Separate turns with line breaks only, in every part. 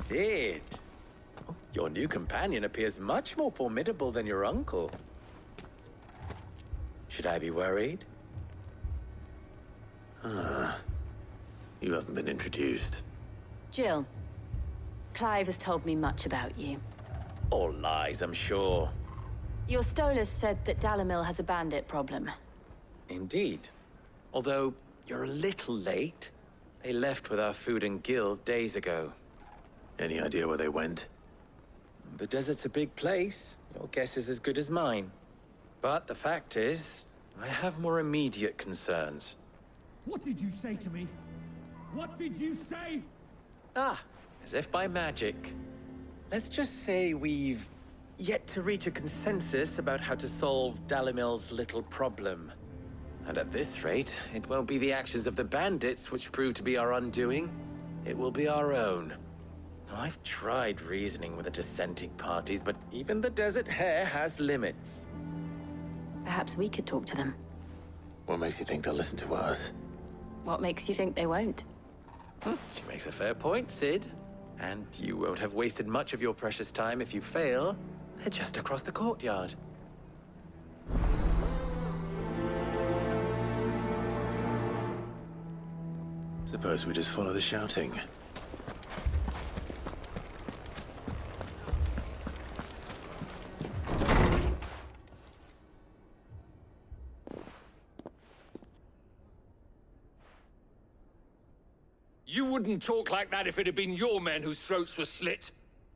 Sid. Oh, your new companion appears much more formidable than your uncle. Should I be worried?
You haven't been introduced.
Jill. Clive has told me much about you.
All lies, I'm sure.
Your Stolas said that Dalamil has a bandit problem.
Indeed. Although, you're a little late. They left with our food and guild days ago.
Any idea where they went?
The desert's a big place. Your guess is as good as mine. But the fact is, I have more immediate concerns.
What did you say to me? What did you say?
Ah, as if by magic. Let's just say we've yet to reach a consensus about how to solve Dalamil's little problem. And at this rate, it won't be the actions of the bandits which prove to be our undoing. It will be our own. Now, I've tried reasoning with the dissenting parties, but even the Desert Hare has limits.
Perhaps we could talk to them.
What makes you think they'll listen to us?
What makes you think they won't?
She makes a fair point, Sid. And you won't have wasted much of your precious time if you fail. They're just across the courtyard.
Suppose we just follow the shouting.
You wouldn't talk like that if it had been your men whose throats were slit.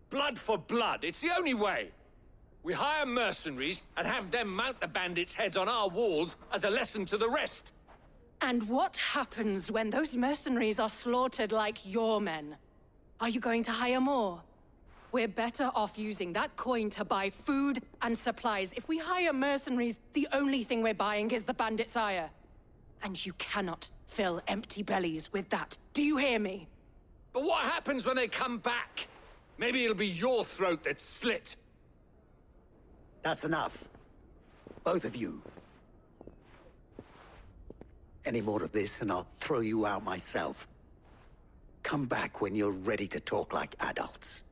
Blood for blood, it's the only way. We hire mercenaries and have them mount the bandits' heads on our walls as a lesson to the rest.
And what happens when those mercenaries are slaughtered like your men? Are you going to hire more? We're better off using that coin to buy food and supplies. If we hire mercenaries, the only thing we're buying is the bandits' ire. And you cannot fill empty bellies with that. Do you hear me?
But what happens when they come back? Maybe it'll be your throat that's slit.
That's enough. Both of you. Any more of this and I'll throw you out myself. Come back when you're ready to talk like adults.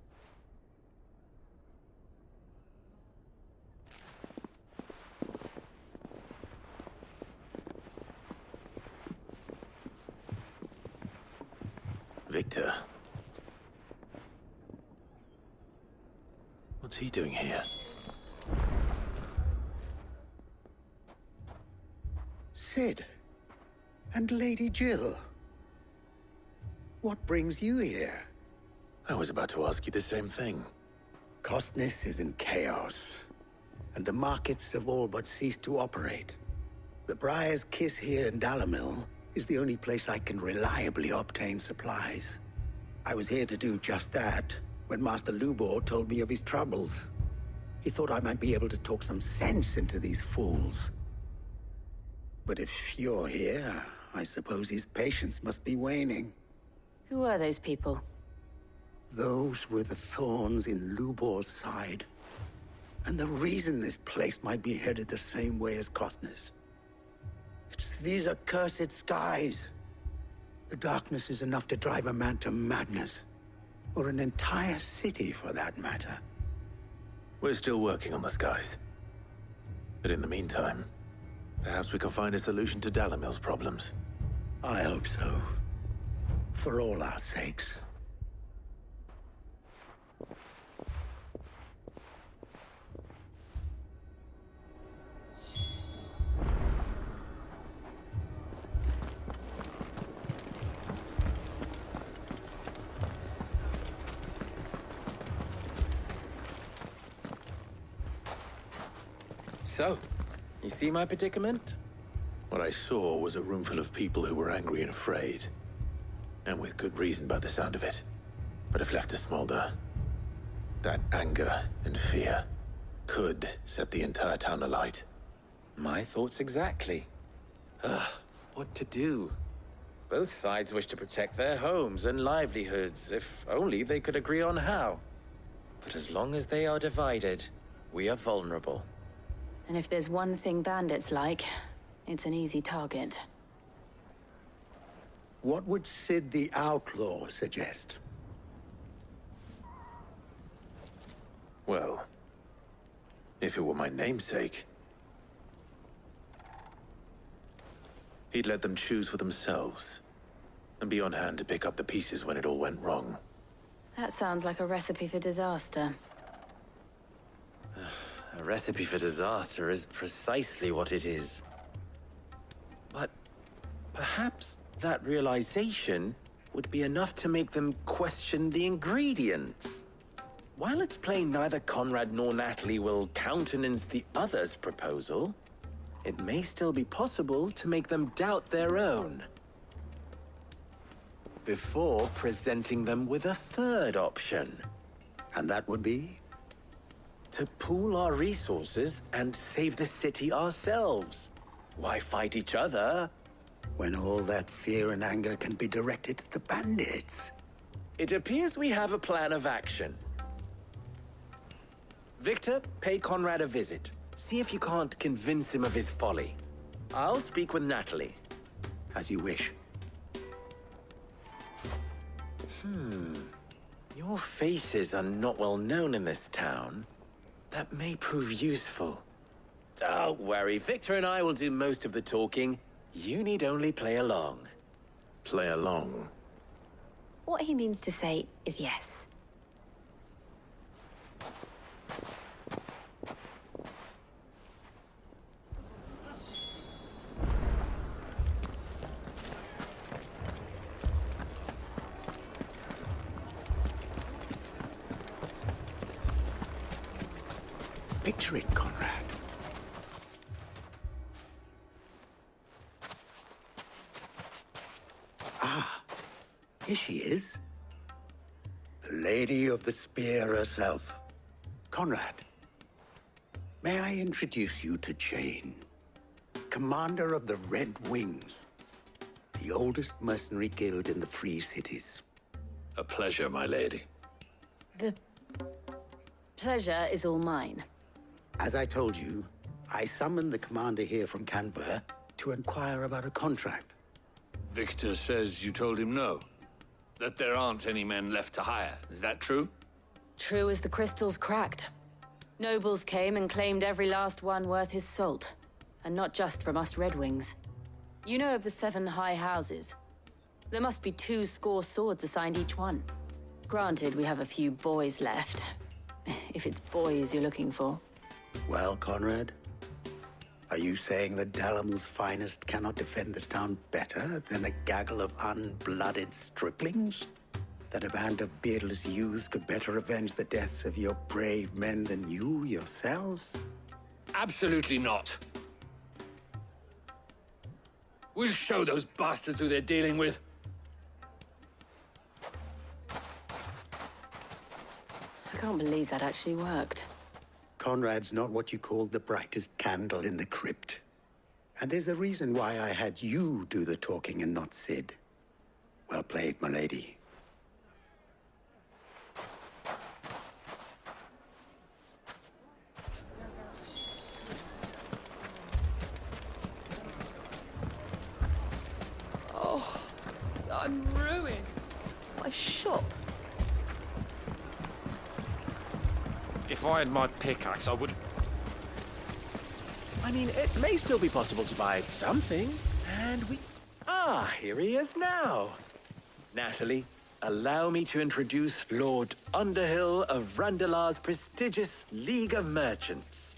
Victor. What's he doing here?
Sid. And Lady Jill. What brings you here?
I was about to ask you the same thing.
Costness is in chaos, and the markets have all but ceased to operate. The Briar's Kiss here in Dalamil is the only place I can reliably obtain supplies. I was here to do just that when Master Lubor told me of his troubles. He thought I might be able to talk some sense into these fools. But if you're here, I suppose his patience must be waning.
Who are those people?
Those were the thorns in Lubor's side. And the reason this place might be headed the same way as Costness. It's these accursed skies. The darkness is enough to drive a man to madness. Or an entire city, for that matter.
We're still working on the skies. But in the meantime, perhaps we can find a solution to Dalamil's problems.
I hope so. For all our sakes.
So, you see my predicament?
What I saw was a room full of people who were angry and afraid. And with good reason by the sound of it. But if left to smolder, that anger and fear could set the entire town alight.
My thoughts exactly. What to do? Both sides wish to protect their homes and livelihoods, if only they could agree on how. But as long as they are divided, we are vulnerable.
And if there's one thing bandits like, it's an easy target.
What would Sid the Outlaw suggest?
if it were my namesake. He'd let them choose for themselves, and be on hand to pick up the pieces when it all went wrong.
That sounds like a recipe for disaster.
A recipe for disaster is precisely what it is. But perhaps that realization would be enough to make them question the ingredients. While it's plain neither Conrad nor Natalie will countenance the other's proposal, it may still be possible to make them doubt their own, before presenting them with a third option.
And that would be?
To pool our resources and save the city ourselves. Why fight each other
When all that fear and anger can be directed at the bandits.
It appears we have a plan of action. Victor, pay Conrad a visit. See if you can't convince him of his folly. I'll speak with Natalie.
As you wish.
Your faces are not well known in this town. That may prove useful. Don't worry, Victor and I will do most of the talking. You need only play along.
Play along.
What he means to say is yes.
Picture it, Conrad. Here she is. The Lady of the Spear herself. Conrad, may I introduce you to Jane, commander of the Red Wings, the oldest mercenary guild in the Free Cities.
A pleasure, my lady.
The pleasure is all mine.
As I told you, I summoned the commander here from Canver to inquire about a contract.
Victor says you told him no. That there aren't any men left to hire. Is that true?
True as the crystals cracked. Nobles came and claimed every last one worth his salt. And not just from us Red Wings. You know of the 7 high houses. There must be 2 swords assigned each one. Granted, we have a few boys left. If it's boys you're looking for.
Well, Conrad, are you saying that Dalamil's finest cannot defend this town better than a gaggle of unblooded striplings? That a band of beardless youths could better avenge the deaths of your brave men than you yourselves?
Absolutely not. We'll show those bastards who they're dealing with.
I can't believe that actually worked.
Conrad's not what you called the brightest candle in the crypt. And there's a reason why I had you do the talking and not Sid. Well played, my lady.
Oh, I'm ruined. My shop.
If I had my pickaxe, I would...
I mean, it may still be possible to buy something, and we... Ah, here he is now. Natalie, allow me to introduce Lord Underhill of Randalar's prestigious League of Merchants.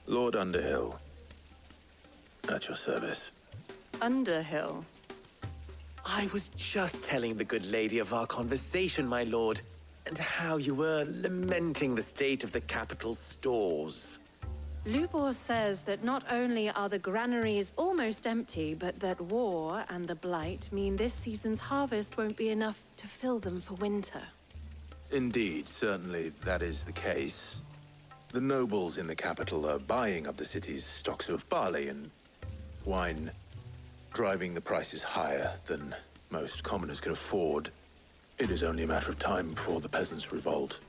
Lord Underhill. At your service.
Underhill.
I was just telling the good lady of our conversation, my lord, and how you were lamenting the state of the capital's stores.
Lubor says that not only are the granaries almost empty, but that war and the Blight mean this season's harvest won't be enough to fill them for winter.
Indeed, certainly that is the case. The nobles in the capital are buying up the city's stocks of barley and wine, driving the prices higher than most commoners can afford. It is only a matter of time before the peasants revolt.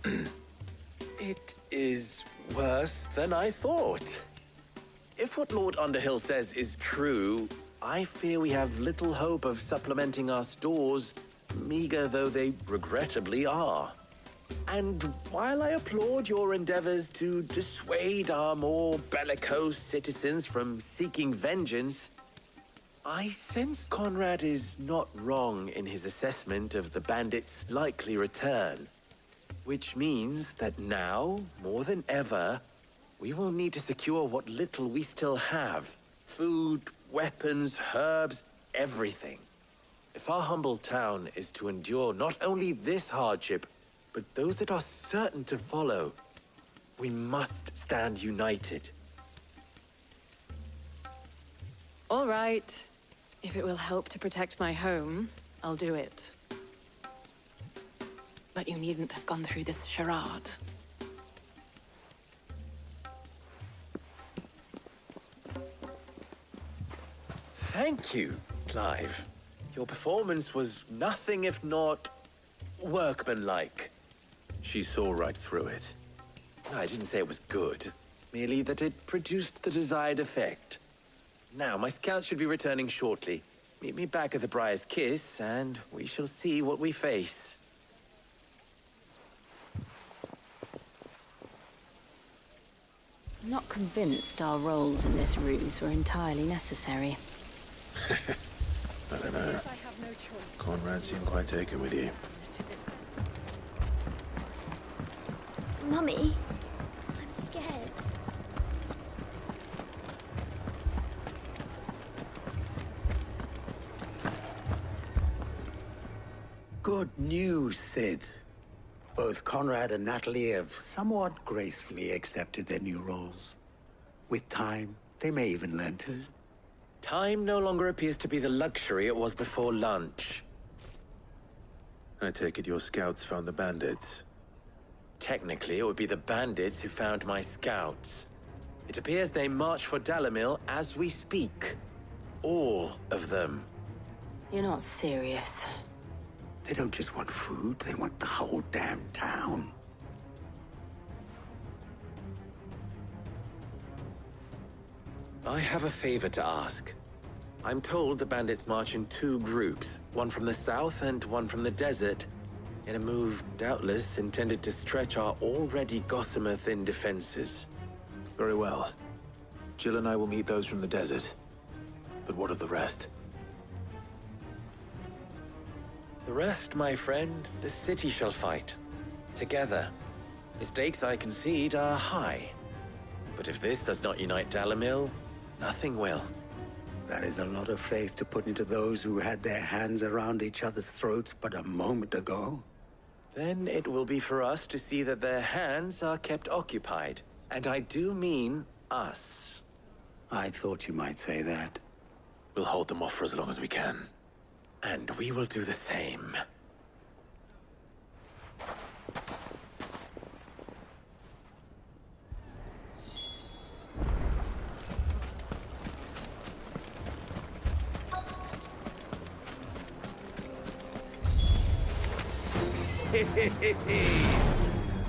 It is worse than I thought. If what Lord Underhill says is true, I fear we have little hope of supplementing our stores, meager though they regrettably are. And while I applaud your endeavors to dissuade our more bellicose citizens from seeking vengeance, I sense Conrad is not wrong in his assessment of the bandits' likely return. Which means that now, more than ever, we will need to secure what little we still have. Food, weapons, herbs, everything. If our humble town is to endure not only this hardship, but those that are certain to follow, we must stand united.
All right. If it will help to protect my home, I'll do it. But you needn't have gone through this charade.
Thank you, Clive. Your performance was nothing if not workmanlike.
She saw right through it.
I didn't say it was good, merely that it produced the desired effect. Now, my scouts should be returning shortly. Meet me back at the Briar's Kiss, and we shall see what we face.
I'm not convinced our roles in this ruse were entirely necessary.
I don't know. Conrad seemed quite taken with you.
Mummy, I'm scared.
Good news, Sid. Both Conrad and Natalie have somewhat gracefully accepted their new roles. With time, they may even learn to.
Time no longer appears to be the luxury it was before lunch.
I take it your scouts found the bandits.
Technically, it would be the bandits who found my scouts. It appears they march for Dalimil as we speak. All of them.
You're not serious.
They don't just want food, they want the whole damn town.
I have a favor to ask. I'm told the bandits march in two groups, one from the south and one from the desert, in a move doubtless intended to stretch our already gossamer-thin defenses.
Very well. Jill and I will meet those from the desert. But what of the rest?
The rest, my friend, the city shall fight. Together. The stakes, I concede, are high. But if this does not unite Dalimil, nothing will.
That is a lot of faith to put into those who had their hands around each other's throats but a moment ago.
Then it will be for us to see that their hands are kept occupied. And I do mean us.
I thought you might say that.
We'll hold them off for as long as we can.
And we will do the same.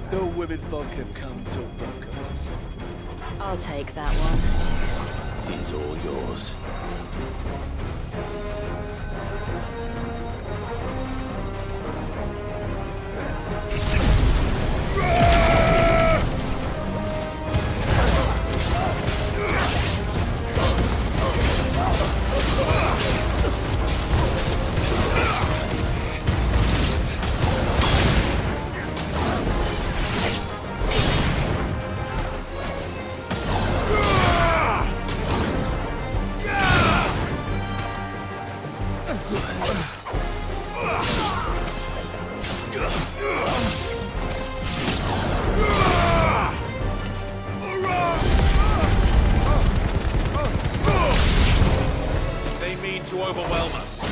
The women folk have come to welcome us.
I'll take that one.
He's all yours.
To overwhelm us.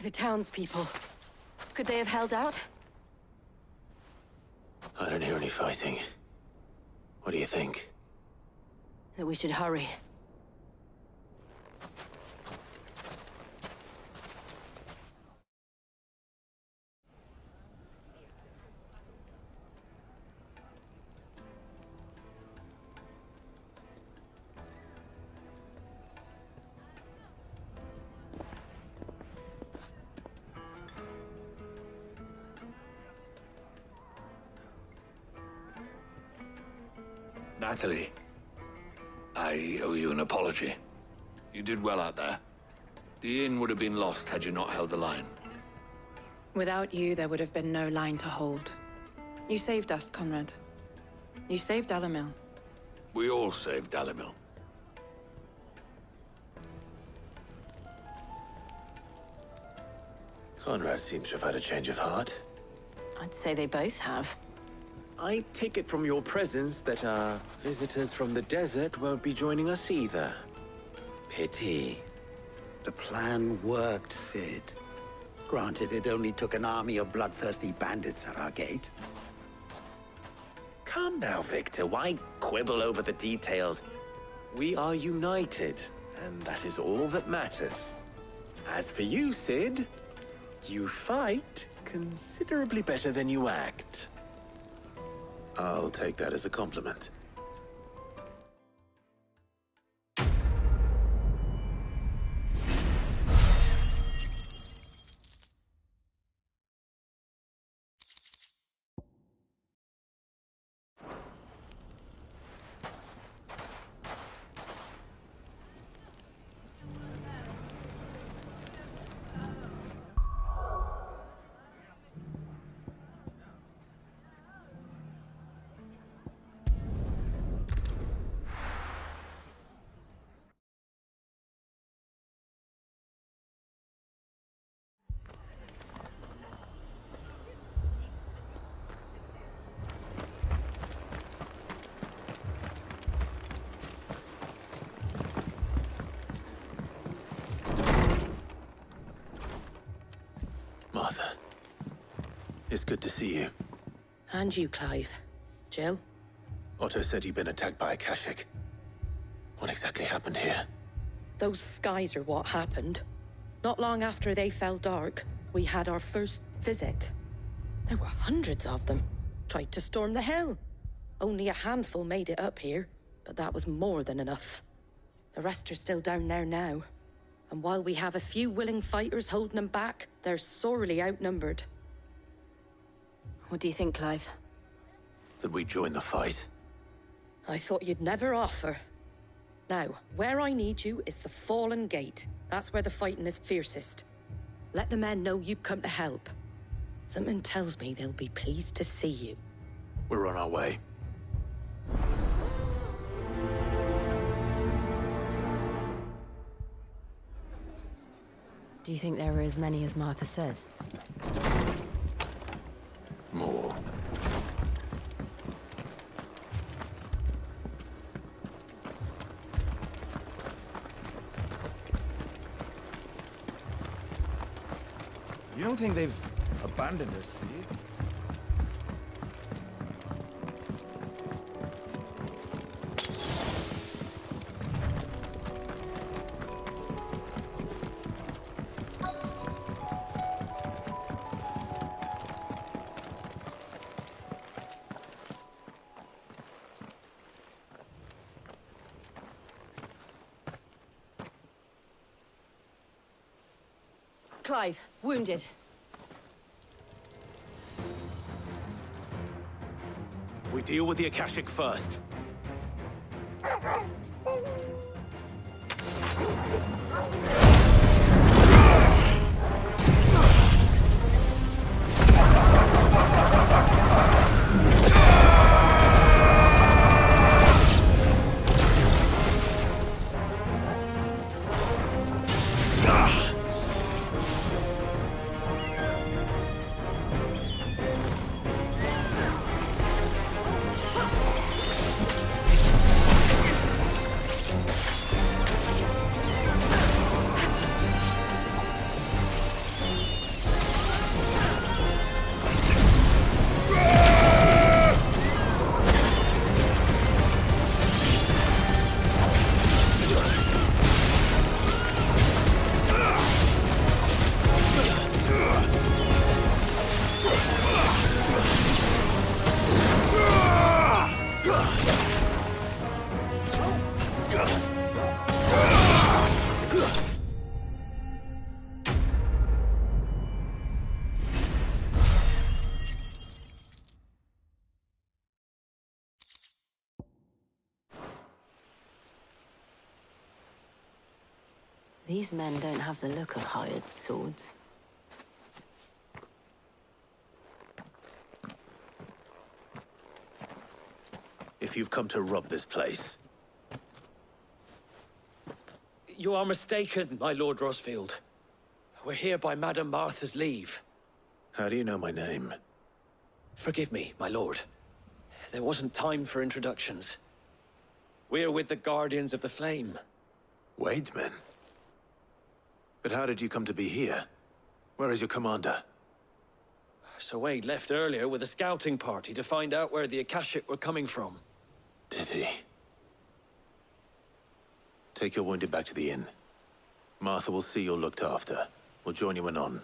The townspeople. Could they have held out?
I don't hear any fighting. What do you think?
That we should hurry.
Natalie, I owe you an apology. You did well out there. The inn would have been lost had you not held the line.
Without you, there would have been no line to hold. You saved us, Conrad. You saved Dalimil.
We all saved Dalimil.
Conrad seems to have had a change of heart.
I'd say they both have.
I take it from your presence that our visitors from the desert won't be joining us either. Pity.
The plan worked, Sid. Granted, it only took an army of bloodthirsty bandits at our gate.
Calm now, Victor. Why quibble over the details? We are united, and that is all that matters. As for you, Sid, you fight considerably better than you act.
I'll take that as a compliment. Good to see you.
And you, Clive. Jill?
Otto said you'd been attacked by a Cappasgt. What exactly happened here?
Those skies are what happened. Not long after they fell dark, we had our first visit. There were hundreds of them. Tried to storm the hill. Only a handful made it up here, but that was more than enough. The rest are still down there now. And while we have a few willing fighters holding them back, they're sorely outnumbered.
What do you think, Clive?
That we join the fight?
I thought you'd never offer. Now, where I need you is the Fallen Gate. That's where the fighting is fiercest. Let the men know you've come to help. Something tells me they'll be pleased to see you.
We're on our way.
Do you think there are as many as Martha says?
More.
You don't think they've abandoned us, do you?
Clive, wounded.
We deal with the Cappasgt first.
These men don't have the look of hired swords.
If you've come to rob this place,
You are mistaken, my Lord Rosfield. We're here by Madame Martha's leave.
how do you know my name?
Forgive me, my lord. There wasn't time for introductions. We're with the Guardians of the Flame.
Wade's men? But how did you come to be here? Where is your commander?
Sir Wade left earlier with a scouting party to find out where the Cappasgt were coming from.
Did he? Take your wounded back to the inn. Martha will see you're looked after. We'll join you anon.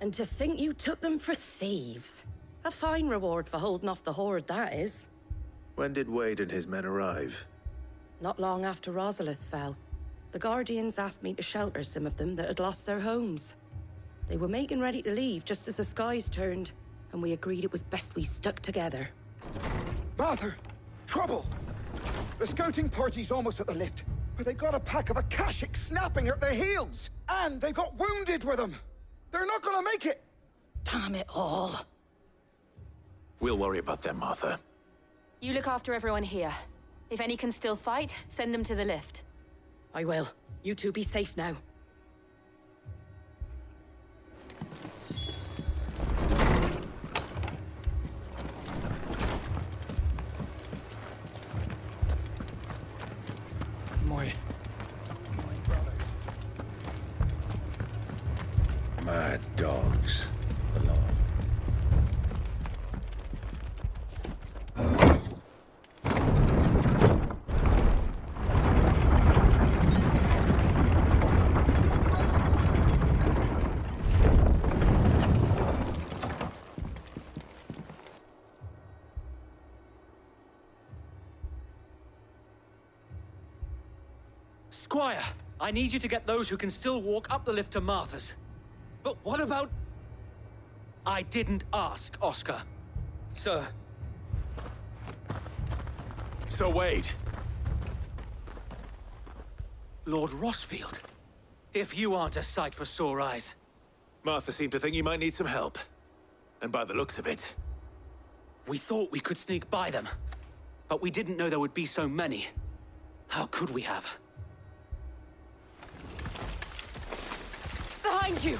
And to think you took them for thieves. A fine reward for holding off the horde, that is.
When did Wade and his men arrive?
Not long after Rosalith fell. The Guardians asked me to shelter some of them that had lost their homes. They were making ready to leave just as the skies turned, and we agreed it was best we stuck together.
Martha! Trouble! The scouting party's almost at the lift, but they got a pack of a Cappasgt snapping at their heels! And they got wounded with them! They're not gonna make it!
Damn it all.
We'll worry about them, Martha.
You look after everyone here. If any can still fight, send them to the lift.
I will. You two be safe now.
Squire, I need you to get those who can still walk up the lift to Martha's. But what about... I didn't ask, Oscar. Sir.
So Wade.
Lord Rossfield. If you aren't a sight for sore eyes.
Martha seemed to think you might need some help. And by the looks of it...
We thought we could sneak by them. But we didn't know there would be so many. How could we have?
Behind you!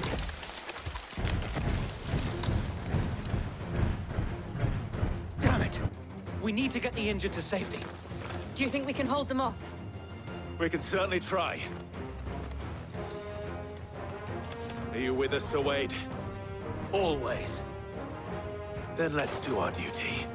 Damn it! We need to get the injured to safety.
Do you think we can hold them off?
We can certainly try. Are you with us, Sir Wade?
Always.
Then let's do our duty.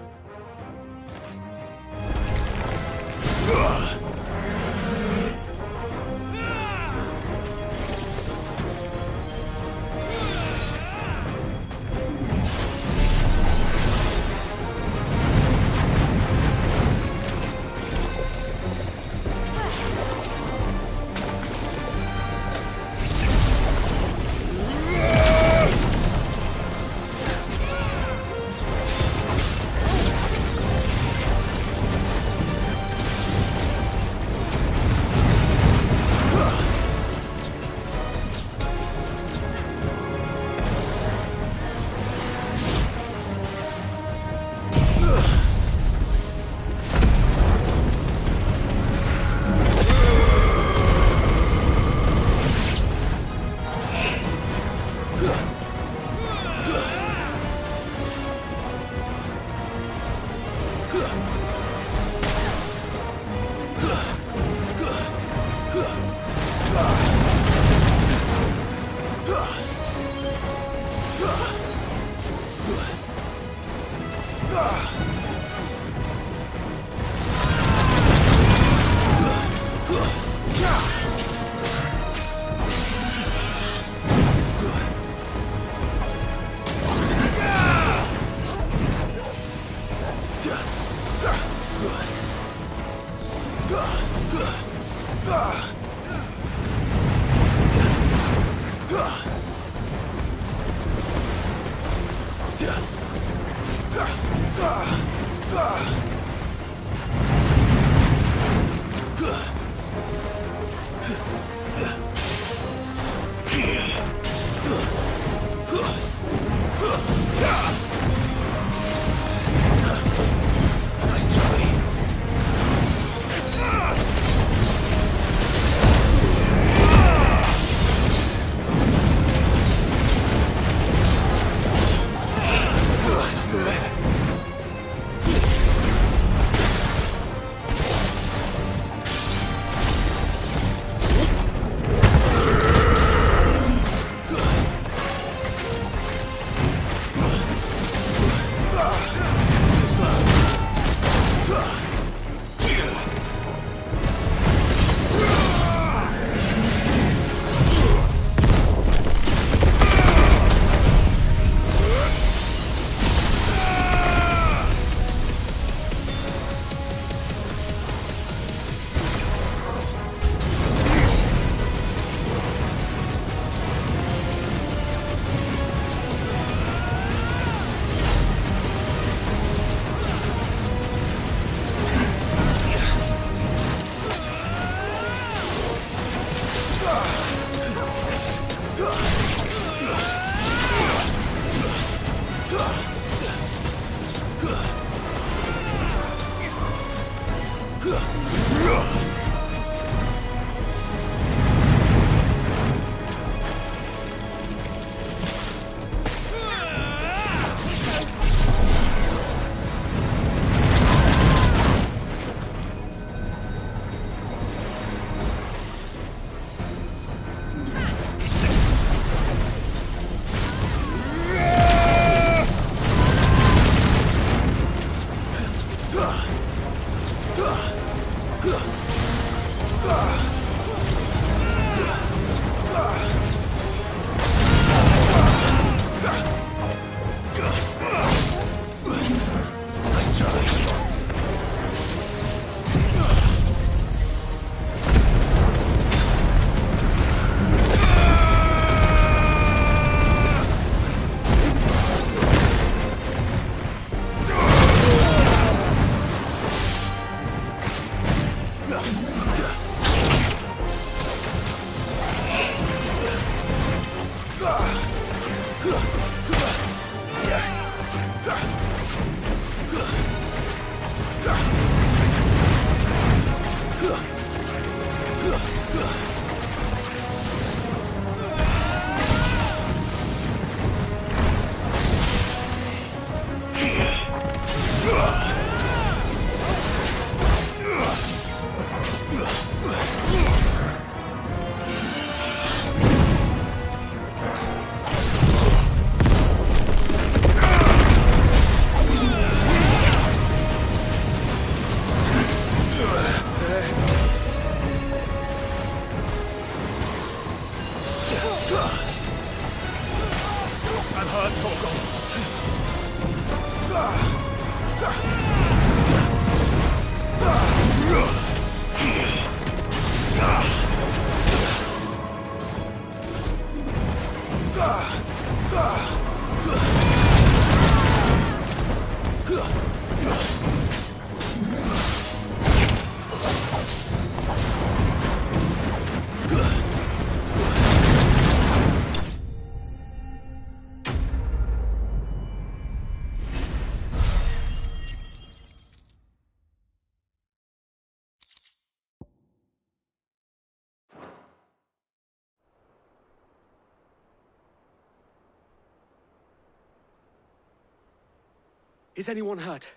Is anyone hurt?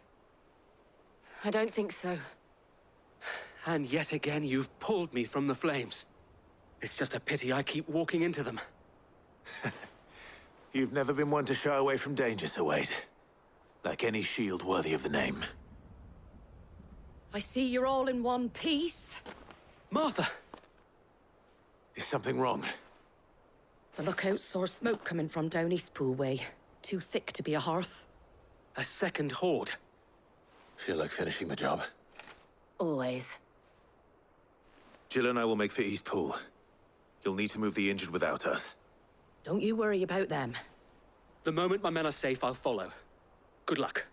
I don't think so.
And yet again, you've pulled me from the flames. It's just a pity I keep walking into them.
You've never been one to shy away from danger, Sir Wade. Like any shield worthy of the name.
I see you're all in one piece.
Martha!
Is something wrong?
The lookout saw smoke coming from down Eastpool way. Too thick to be a hearth.
A second horde.
Feel like finishing the job?
Always.
Jill and I will make for Eastpool. You'll need to move the injured without us.
Don't you worry about them.
The moment my men are safe, I'll follow. Good luck.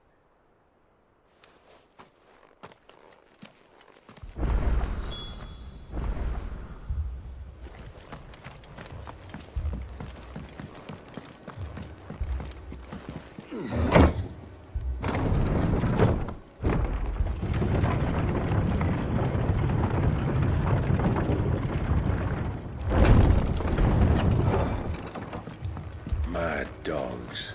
Mad dogs.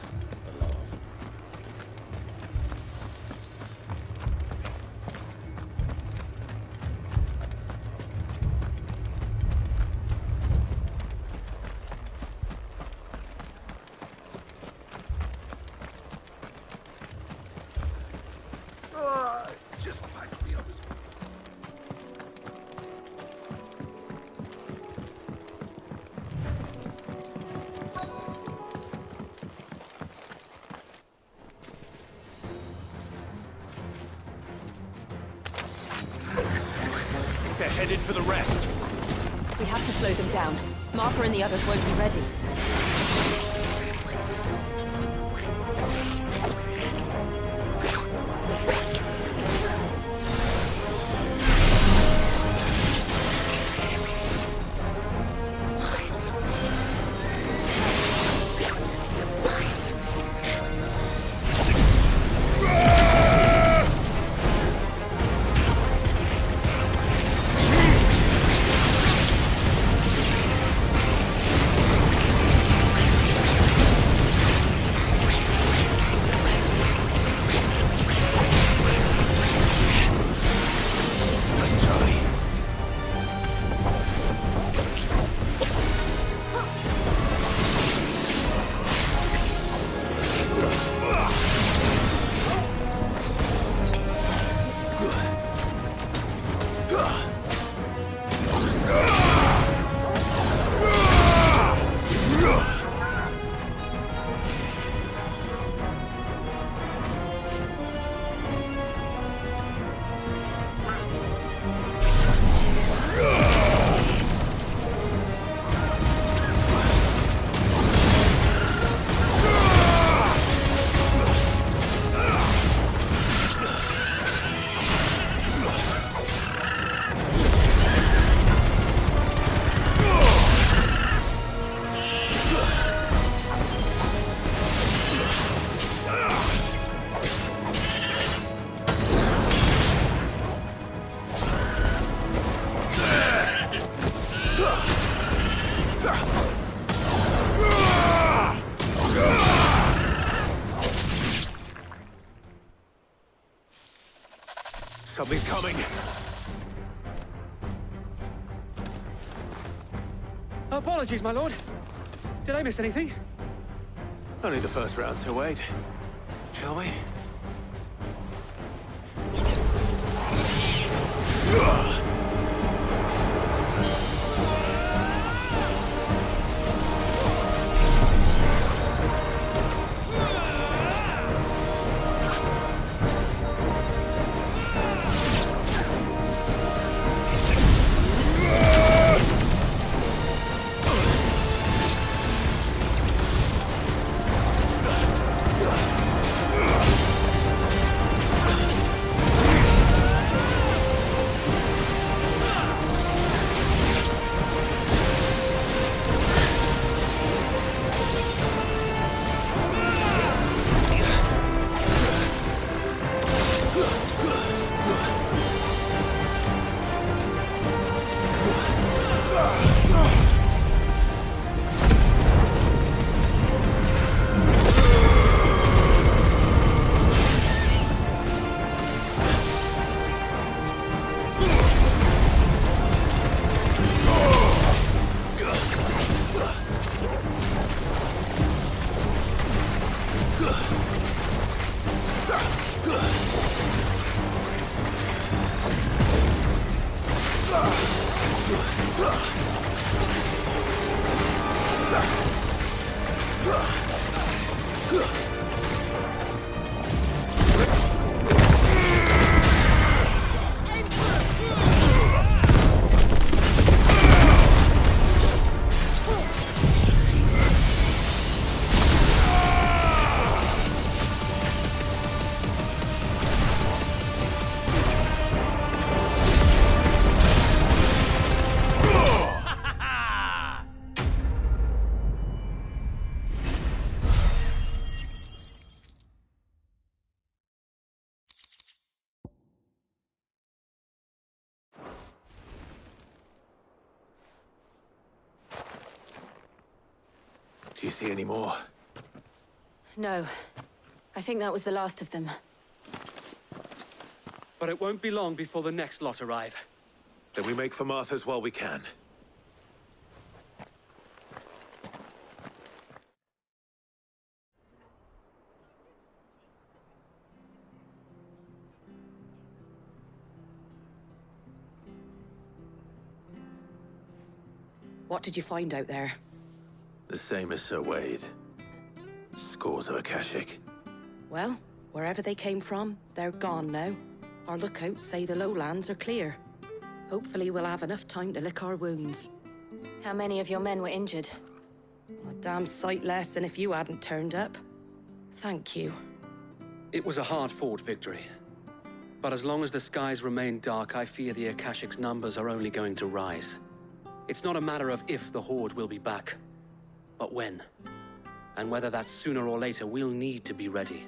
Just patch me up.
They're headed for the rest.
We have to slow them down. Martha and the others won't be ready.
Something's coming.
Apologies, my lord. Did I miss anything?
Only the first round, Sir Wade. Shall we? Do you see any more?
No. I think that was the last of them.
But it won't be long before the next lot arrive.
Then we make for Martha's while we can.
What did you find out there?
The same as Sir Wade. Scores of Cappasgt.
Well, wherever they came from, they're gone now. Our lookouts say the lowlands are clear. Hopefully we'll have enough time to lick our wounds.
How many of your men were injured?
A damn sight less than if you hadn't turned up. Thank you.
It was a hard-fought victory. But as long as the skies remain dark, I fear the Cappasgt's numbers are only going to rise. It's not a matter of if the Horde will be back, but when. And whether that's sooner or later, we'll need to be ready.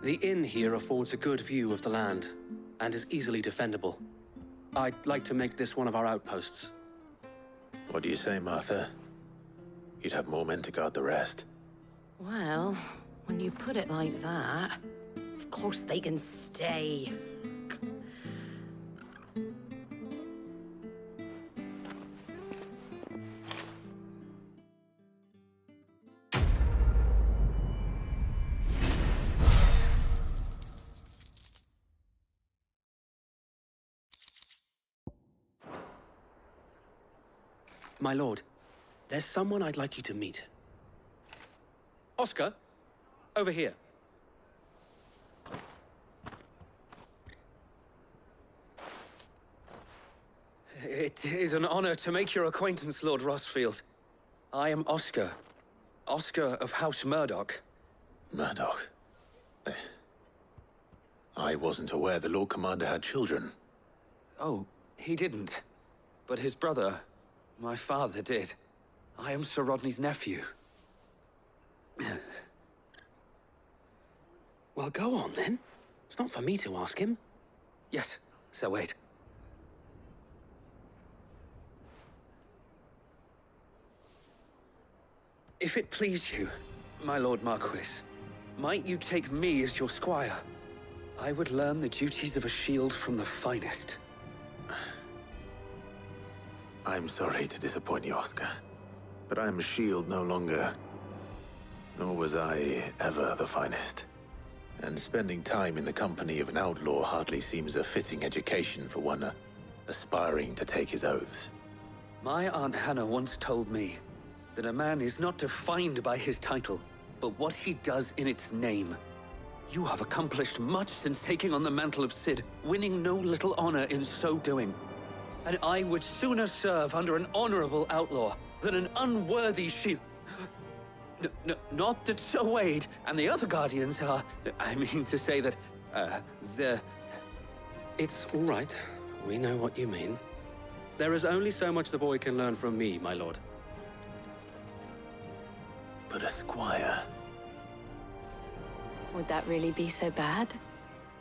The inn here affords a good view of the land, and is easily defendable. I'd like to make this one of our outposts.
What do you say, Martha? You'd have more men to guard the rest.
Well, when you put it like that, of course they can stay.
My lord, there's someone I'd like you to meet. Oscar, over here.
It is an honor to make your acquaintance, Lord Rossfield. I am Oscar. Oscar of House Murdoch.
Murdoch? I wasn't aware the Lord Commander had children.
Oh, he didn't. But his brother, my father, did. I am Sir Rodney's nephew.
Well, go on, then. It's not for me to ask him.
Yes, Sir Wade. If it please you, my Lord Marquis, might you take me as your squire? I would learn the duties of a shield from the finest.
I'm sorry to disappoint you, Oscar, but I'm a shield no longer. Nor was I ever the finest. And spending time in the company of an outlaw hardly seems a fitting education for one aspiring to take his oaths.
My Aunt Hannah once told me that a man is not defined by his title, but what he does in its name. You have accomplished much since taking on the mantle of Cid, winning no little honor in so doing. And I would sooner serve under an honorable outlaw than an unworthy shield. Not that Sir Wade and the other Guardians are... I mean to say that, they're...
It's all right. We know what you mean. There is only so much the boy can learn from me, my lord.
But a squire...
Would that really be so bad?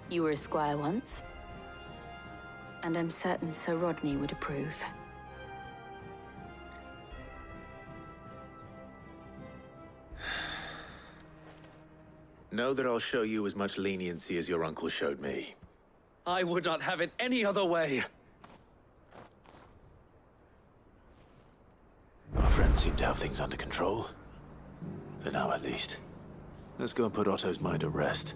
You were a squire once. And I'm certain Sir Rodney would approve.
Know that I'll show you as much leniency as your uncle showed me.
I would not have it any other way.
Our friends seem to have things under control. For now, at least. Let's go and put Otto's mind at rest.